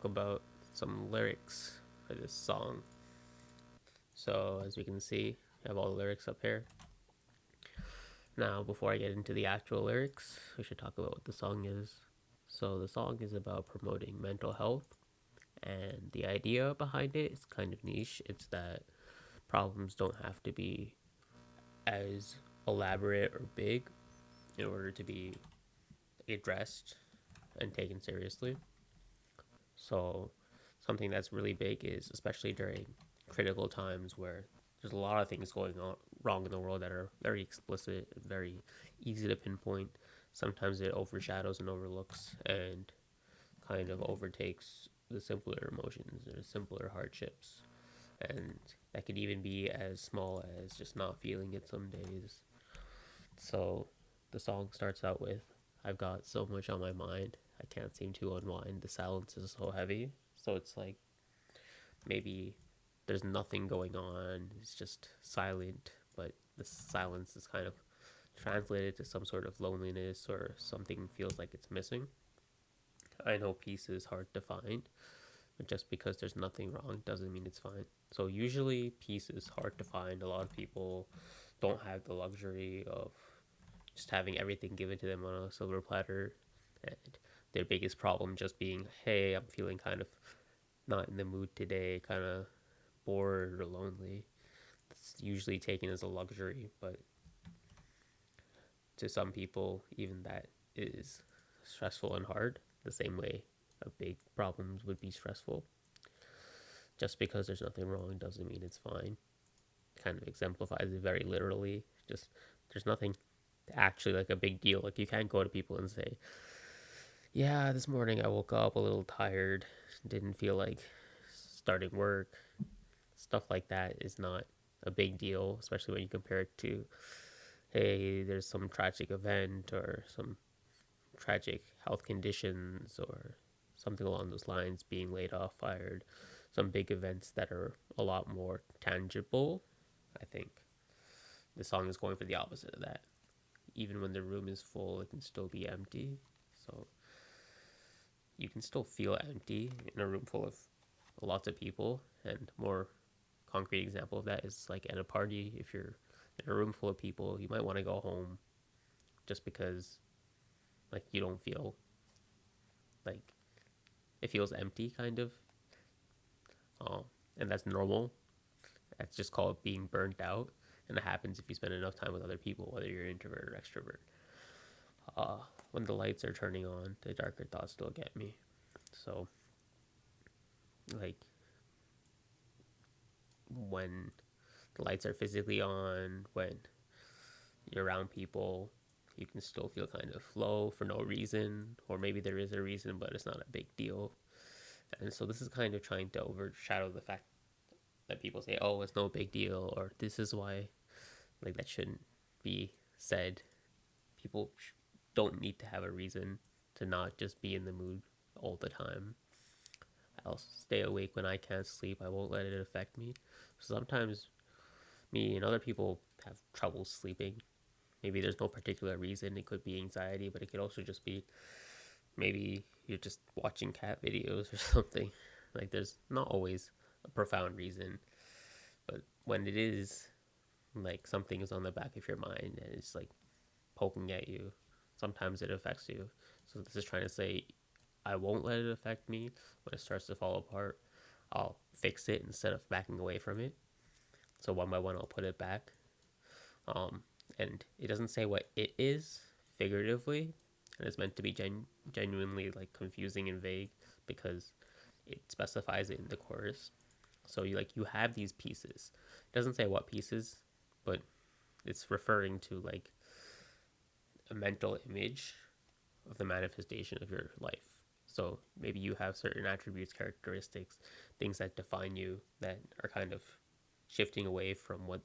talk about some lyrics for this song. So, as you can see, I have all the lyrics up here. Now, before I get into the actual lyrics, we should talk about what the song is. So, the song is about promoting mental health, and the idea behind it is kind of niche. It's that problems don't have to be as elaborate or big in order to be addressed and taken seriously. So, something that's really big is especially during critical times where there's a lot of things going on wrong in the world that are very explicit and very easy to pinpoint. Sometimes it overshadows and overlooks and kind of overtakes the simpler emotions or simpler hardships. And that could even be as small as just not feeling it some days. So the song starts out with, I've got so much on my mind, I can't seem to unwind. The silence is so heavy. So it's like maybe there's nothing going on, it's just silent, but the silence is kind of translated to some sort of loneliness or something feels like it's missing. I know peace is hard to find, but just because there's nothing wrong doesn't mean it's fine. So usually peace is hard to find. A lot of people don't have the luxury of just having everything given to them on a silver platter, and their biggest problem just being, hey, I'm feeling kind of not in the mood today, kind of bored or lonely. It's usually taken as a luxury, but to some people, even that is stressful and hard, the same way a big problems would be stressful. Just because there's nothing wrong doesn't mean it's fine. Kind of exemplifies it very literally. Just there's nothing actually like a big deal. Like you can't go to people and say, "Yeah, this morning I woke up a little tired, didn't feel like starting work." Stuff like that is not a big deal, especially when you compare it to, hey, there's some tragic event or some tragic health conditions or something along those lines, being laid off, fired, some big events that are a lot more tangible. I think the song is going for the opposite of that. Even when the room is full, it can still be empty. So you can still feel empty in a room full of lots of people. And more concrete example of that is like at a party. If you're in a room full of people, you might want to go home just because like you don't feel like it feels empty, kind of. Um, and that's normal. That's just called being burnt out, and it happens if you spend enough time with other people, whether you're introvert or extrovert. Uh, when the lights are turning on, the darker thoughts still get me. So, like when the lights are physically on, when you're around people, you can still feel kind of low for no reason, or maybe there is a reason, but it's not a big deal. And so this is kind of trying to overshadow the fact that people say, "Oh, it's no big deal," or "This is why." Like that shouldn't be said. People don't need to have a reason to not just be in the mood all the time. I'll stay awake when I can't sleep. I won't let it affect me. Sometimes me and other people have trouble sleeping. Maybe there's no particular reason. It could be anxiety, but it could also just be maybe you're just watching cat videos or something. Like there's not always a profound reason, but when it is, like something is on the back of your mind and it's like poking at you, sometimes it affects you. So this is trying to say, I won't let it affect me. When it starts to fall apart, I'll fix it instead of backing away from it. So one by one, I'll put it back. Um, and it doesn't say what it is figuratively, and it's meant to be genuinely like confusing and vague because it specifies it in the chorus. So you have these pieces. It doesn't say what pieces, but it's referring to like a mental image of the manifestation of your life. So maybe you have certain attributes, characteristics, things that define you that are kind of shifting away from what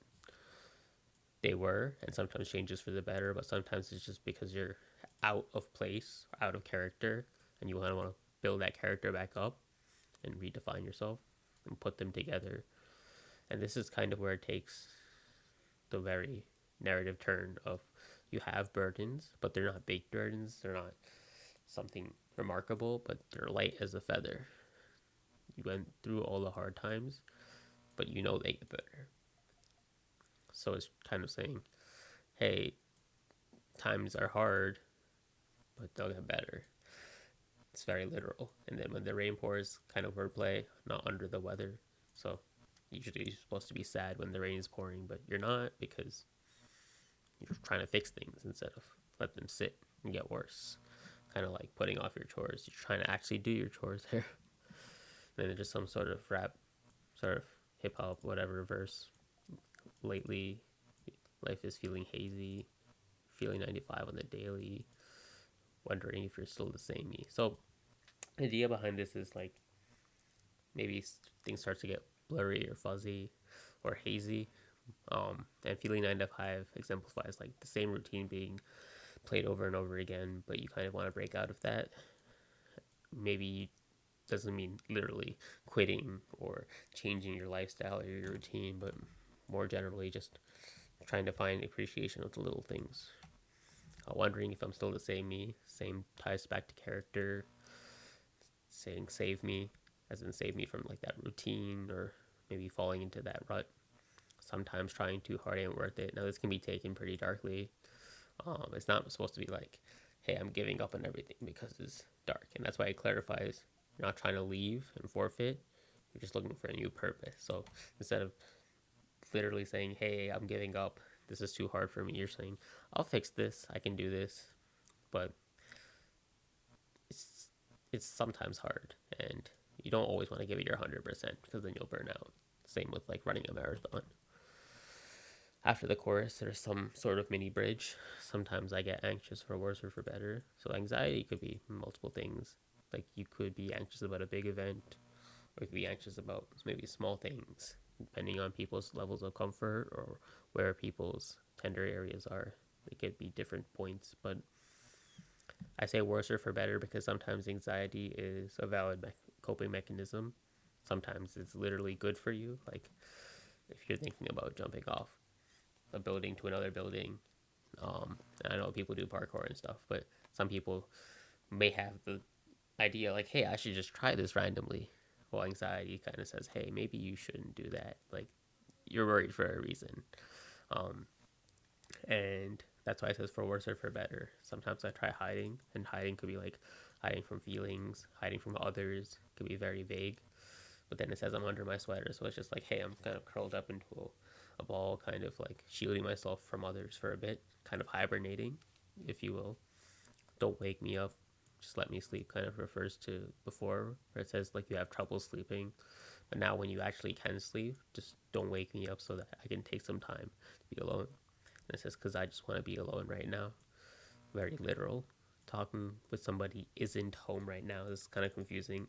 they were, and sometimes changes for the better, but sometimes it's just because you're out of place, out of character, and you kind of want to build that character back up and redefine yourself and put them together. And this is kind of where it takes the very narrative turn of you have burdens, but they're not big burdens. They're not something remarkable, but they're light as a feather. You went through all the hard times, but you know they get better. So it's kind of saying, hey, times are hard, but they'll get better. It's very literal. And then when the rain pours, kind of wordplay, not under the weather. So usually you're supposed to be sad when the rain is pouring, but you're not because you're trying to fix things instead of let them sit and get worse. Kind of like putting off your chores. You're trying to actually do your chores there. And then just some sort of rap, sort of hip hop, whatever verse. Lately, life is feeling hazy, feeling 95 on the daily, wondering if you're still the same me. So the idea behind this is like maybe things start to get blurry or fuzzy or hazy. And feeling 9 to 5 exemplifies like the same routine being played over and over again, but you kind of want to break out of that. Maybe doesn't mean literally quitting or changing your lifestyle or your routine, but more generally just trying to find appreciation of the little things. Wondering if I'm still the same me. Same ties back to character. Saying save me, as in save me from like that routine or maybe falling into that rut. Sometimes trying too hard ain't worth it. Now this can be taken pretty darkly. It's not supposed to be like, hey, I'm giving up on everything because it's dark. And that's why it clarifies you're not trying to leave and forfeit. You're just looking for a new purpose. So instead of literally saying, hey, I'm giving up, this is too hard for me, you're saying, I'll fix this, I can do this. But it's it's sometimes hard, and you don't always want to give it your 100% because then you'll burn out. Same with like running a marathon. After the chorus, there's some sort of mini bridge. Sometimes I get anxious for worse or for better. So anxiety could be multiple things. Like you could be anxious about a big event, or you could be anxious about maybe small things, depending on people's levels of comfort or where people's tender areas are. It could be different points, but I say worse or for better because sometimes anxiety is a valid coping mechanism. Sometimes it's literally good for you. Like if you're thinking about jumping off a building to another building, I know people do parkour and stuff, but some people may have the idea like, hey, I should just try this randomly. Well, anxiety kind of says, hey, maybe you shouldn't do that. Like you're worried for a reason. Um, and that's why it says for worse or for better. Sometimes I try hiding, and hiding could be like hiding from feelings, hiding from others. It could be very vague. But then it says I'm under my sweater, so it's just like, hey, I'm kind of curled up into a ball, kind of like shielding myself from others for a bit, kind of hibernating, if you will. Don't wake me up, just let me sleep. Kind of refers to before where it says like you have trouble sleeping, but now when you actually can sleep, just don't wake me up so that I can take some time to be alone. And it says, because I just want to be alone right now. Very literal. Talking with somebody isn't home right now is kind of confusing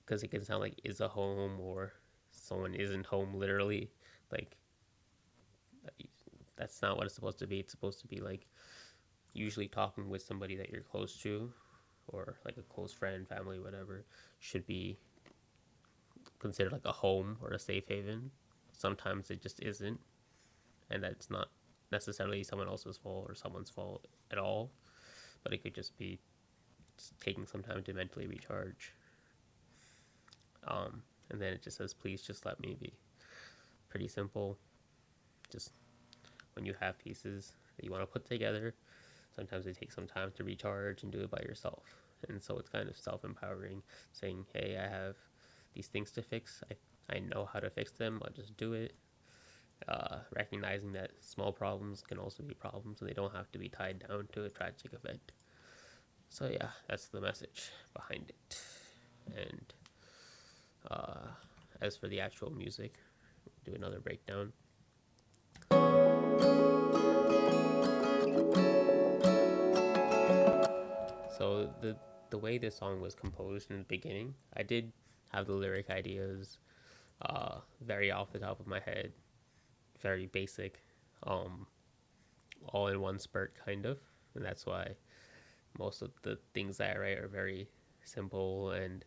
because it can sound like is a home or someone isn't home literally. Like, that's not what it's supposed to be. It's supposed to be like usually talking with somebody that you're close to or like a close friend, family, whatever, should be considered like a home or a safe haven. Sometimes it just isn't, and that's not necessarily someone else's fault or someone's fault at all, but it could just be just taking some time to mentally recharge. And then it just says, please just let me be. Pretty simple. Just when you have pieces that you want to put together, sometimes it takes some time to recharge and do it by yourself. And so it's kind of self empowering, saying, hey, I have these things to fix. I know how to fix them. I'll just do it. Recognizing that small problems can also be problems and they don't have to be tied down to a tragic event. So, yeah, that's the message behind it. And as for the actual music, do another breakdown. So the way this song was composed in the beginning, I did have the lyric ideas very off the top of my head, very basic, um, all in one spurt kind of, and that's why most of the things that I write are very simple and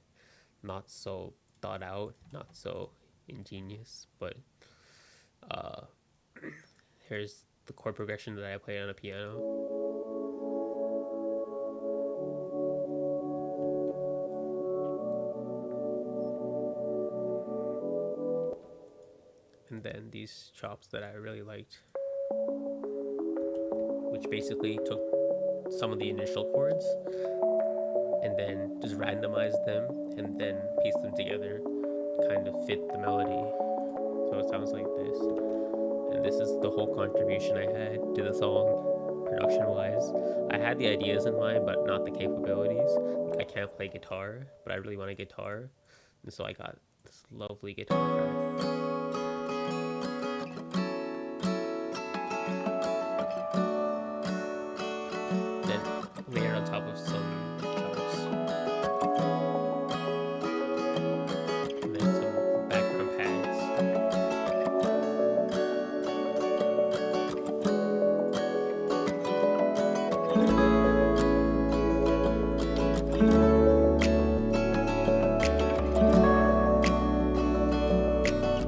not so thought out, not so ingenious. But uh, here's the chord progression that I play on a piano. and then these chops that I really liked, which basically took some of the initial chords and then just randomized them and then pieced them together to kind of fit the melody. So it sounds like this. And this is the whole contribution I had to the song, production wise. I had the ideas in mind, but not the capabilities. I can't play guitar, but I really want a guitar. And so I got this lovely guitar track. Then layered on top of some chops. And then some background pads.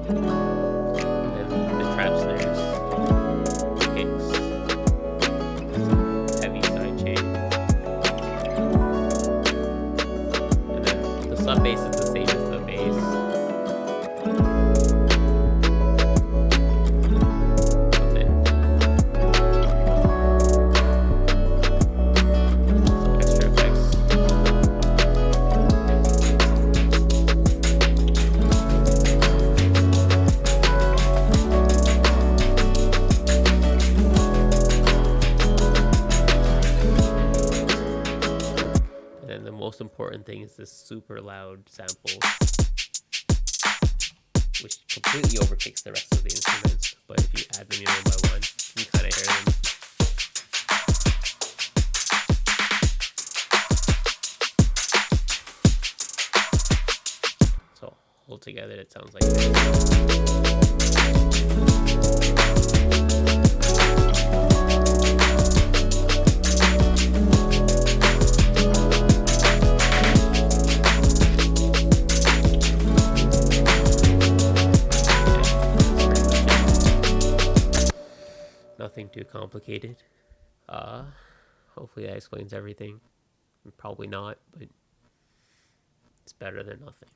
And then the trap snares, kicks, some heavy side chain. And then the sub bass is the same as the bass. But then some extra effects. And then the most important thing is this super loud sample, which completely overtakes the rest of the instruments. But if you add them one by one, you can kind of hear them. So all together, it sounds like this. Nothing too complicated. Hopefully that explains everything. Probably not, but it's better than nothing.